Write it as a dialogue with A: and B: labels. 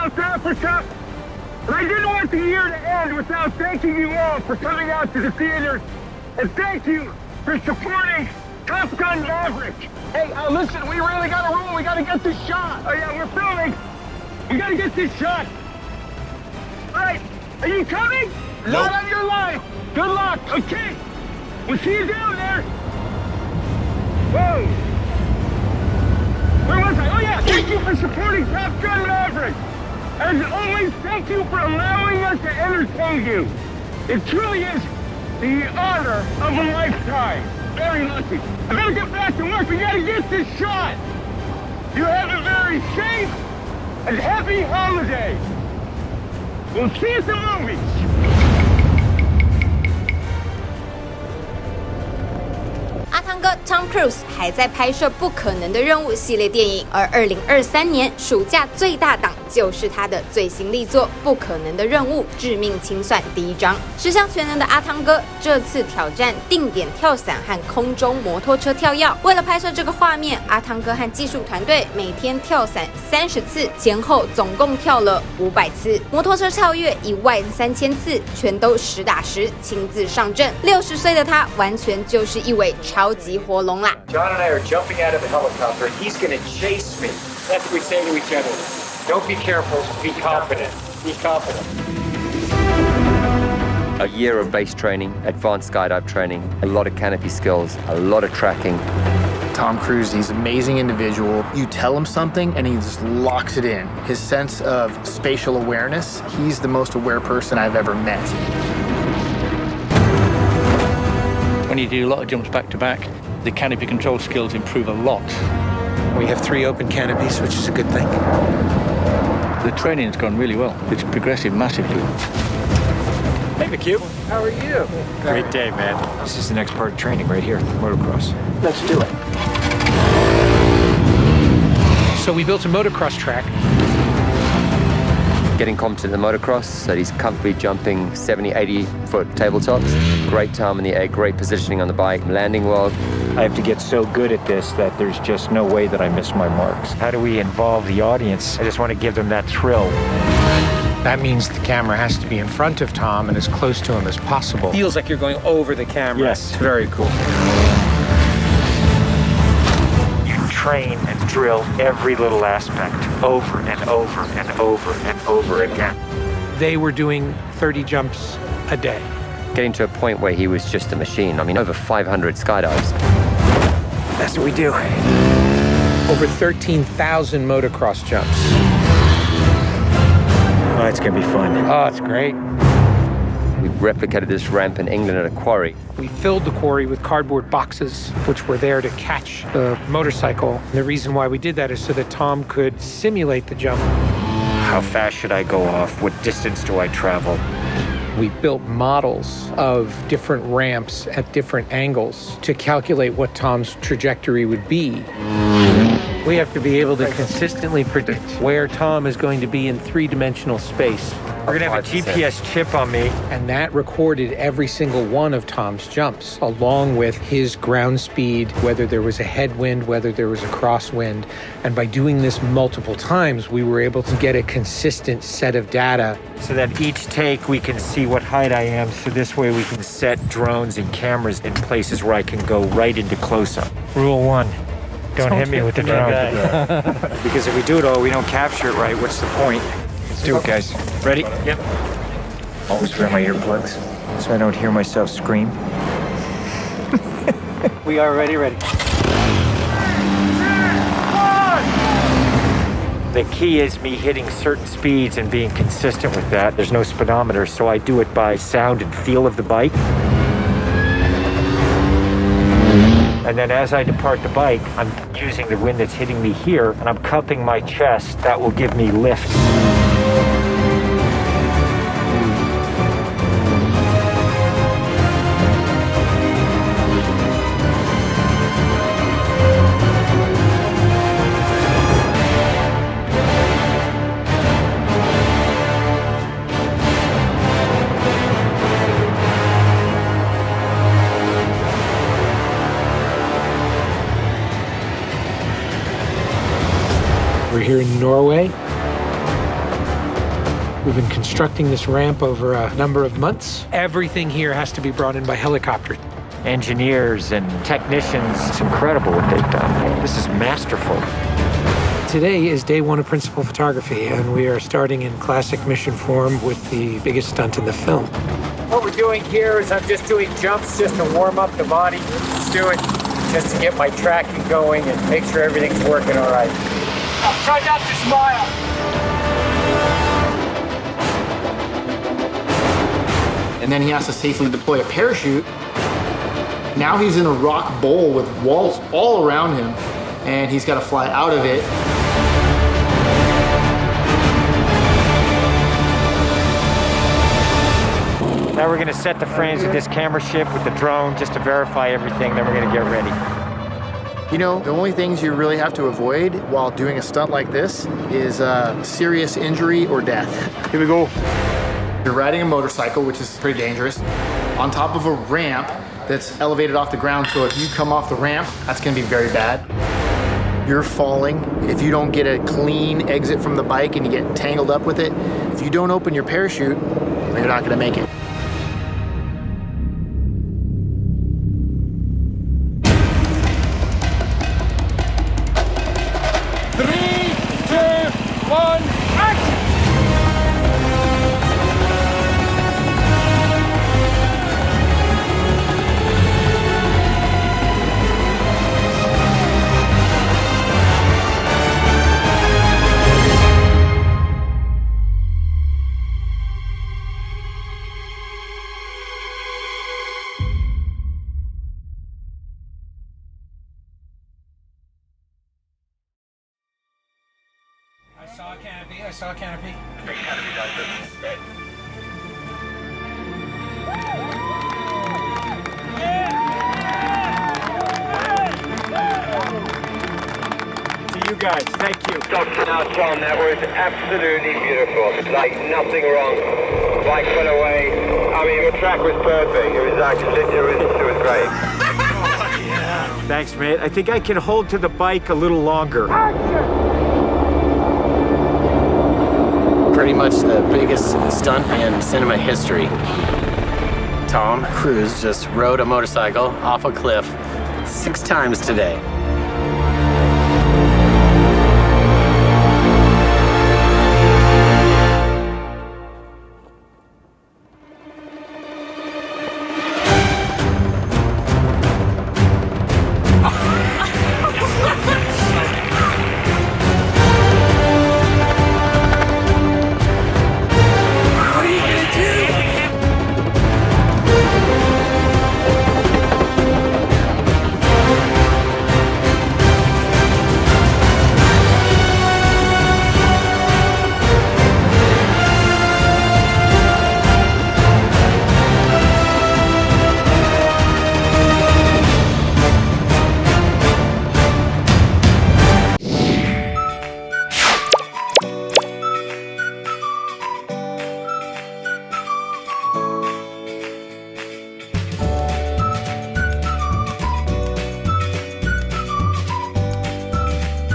A: South Africa. And I didn't want the year to end without thanking you all for coming out to the theaters. And thank you for supporting Top Gun Maverick. Hey, listen, we really got to roll. We got to get this shot. Oh, yeah, we're filming. We got to get this shot. All right, are you coming? Nope. Not on your line. Good luck. Okay. We'll see you down there. Whoa. Where was I? Oh, yeah, thank you for supporting Top Gun Maverick. As always, thank you for allowing us to entertain you. It truly is the honor of a lifetime. Very lucky. I gotta get back to work. We gotta get this shot. You have a very safe and happy holiday. We'll see you at the movies.
B: 阿汤哥 Tom Cruise 还在拍摄《不可能的任务》系列电影，而2023年暑假最大档就是他的最新力作《不可能的任务：致命清算第一章》。十项全能的阿汤哥这次挑战定点跳伞和空中摩托车跳跃。为了拍摄这个画面，阿汤哥和技术团队每天跳伞30次，前后总共跳了500次，摩托车跳跃13000次，全都实打实亲自上阵。60岁的他完全就是一尾超级活龙啦！
C: John and I are jumping out of the helicopter. He's going to chase me. That's what we say to each other. Don't be careful. Be confident. Be confident.
D: A year of base training, advanced skydive training, a lot of canopy skills, a lot of tracking.
E: Tom Cruise, he's an amazing individual. You tell him something and he just locks it in. His sense of spatial awareness, he's the most aware person I've ever met.
F: When you do a lot of jumps back to back, the canopy control skills improve a lot.
G: We have 3 open canopies, which is a good thing.
F: The training's gone really well. It's progressive massively.
C: Hey, McHugh. How are you? Great day, man. This is the next part of training right here, motocross.
E: Let's do it.
G: So we built a motocross track.
D: Getting competent in the motocross, so he's comfortably jumping 70, 80-foot tabletops. Great time in the air, great positioning on the bike, landing well.
C: I have to get so good at this that there's just no way that I miss my marks. How do we involve the audience? I just want to give them that thrill.
G: That means the camera has to be in front of Tom and as close to him as possible. Feels like you're going over the camera.
C: Yes, very cool. Train and drill every little aspect over and over and over and over again.
G: They were doing 30 jumps a day.
D: Getting to a point where he was just a machine. I mean, over 500 skydives.
C: That's what we do.
G: Over 13,000 motocross jumps.
C: Oh, it's gonna be fun.
G: Oh, it's great.
D: We replicated this ramp in England at a quarry.
G: We filled the quarry with cardboard boxes, which were there to catch the motorcycle. And the reason why we did that is so that Tom could simulate the jump.
C: How fast should I go off? What distance do I travel?
G: We built models of different ramps at different angles to calculate what Tom's trajectory would be. We have to be able to consistently predict where Tom is going to be in 3-dimensional space.
C: We're gonna have a GPS chip on me.
G: And that recorded every single one of Tom's jumps, along with his ground speed, whether there was a headwind, whether there was a crosswind. And by doing this multiple times, we were able to get a consistent set of data.
C: So that each take we can see what height I am, so this way we can set drones and cameras in places where I can go right into close-up. Rule 1. Don't hit me with the drone. Because if we do it all, we don't capture it right, what's the point? Let's do it, guys. Ready? Yep. Always wear my earplugs so I don't hear myself scream. We are ready. The key is me hitting certain speeds and being consistent with that. There's no speedometer, so I do it by sound and feel of the bike. And then as I depart the bike, I'm using the wind that's hitting me here, and I'm cupping my chest. That will give me lift.
G: We're here in Norway. We've been constructing this ramp over a number of months. Everything here has to be brought in by helicopter.
C: Engineers and technicians, it's incredible what they've done. This is masterful.
G: Today is day one of principal photography, and we are starting in classic mission form with the biggest stunt in the film.
C: What we're doing here is I'm just doing jumps just to warm up the body. Just do it just to get my tracking going and make sure everything's working all right. Try not to smile.
E: And then he has to safely deploy a parachute. Now he's in a rock bowl with walls all around him, and he's got to fly out of it.
C: Now we're gonna set the frames of this camera ship with the drone just to verify everything, then we're gonna get ready.
E: You know, the only things you really have to avoid while doing a stunt like this is serious injury or death. Here we go. You're riding a motorcycle, which is pretty dangerous, on top of a ramp that's elevated off the ground, so if you come off the ramp, that's gonna be very bad. You're falling. If you don't get a clean exit from the bike and you get tangled up with it, if you don't open your parachute, you're not gonna make it.
G: I saw a canopy.
C: To you guys, thank you.
A: Dr. Tom, that was absolutely beautiful. Like nothing wrong. Bike went away. I mean, the track was perfect. It was actually, it was great.
C: Thanks, mate. I think I can hold to the bike a little longer.
H: Pretty much the biggest stunt in cinema history. Tom Cruise just rode a motorcycle off a cliff 6 times today.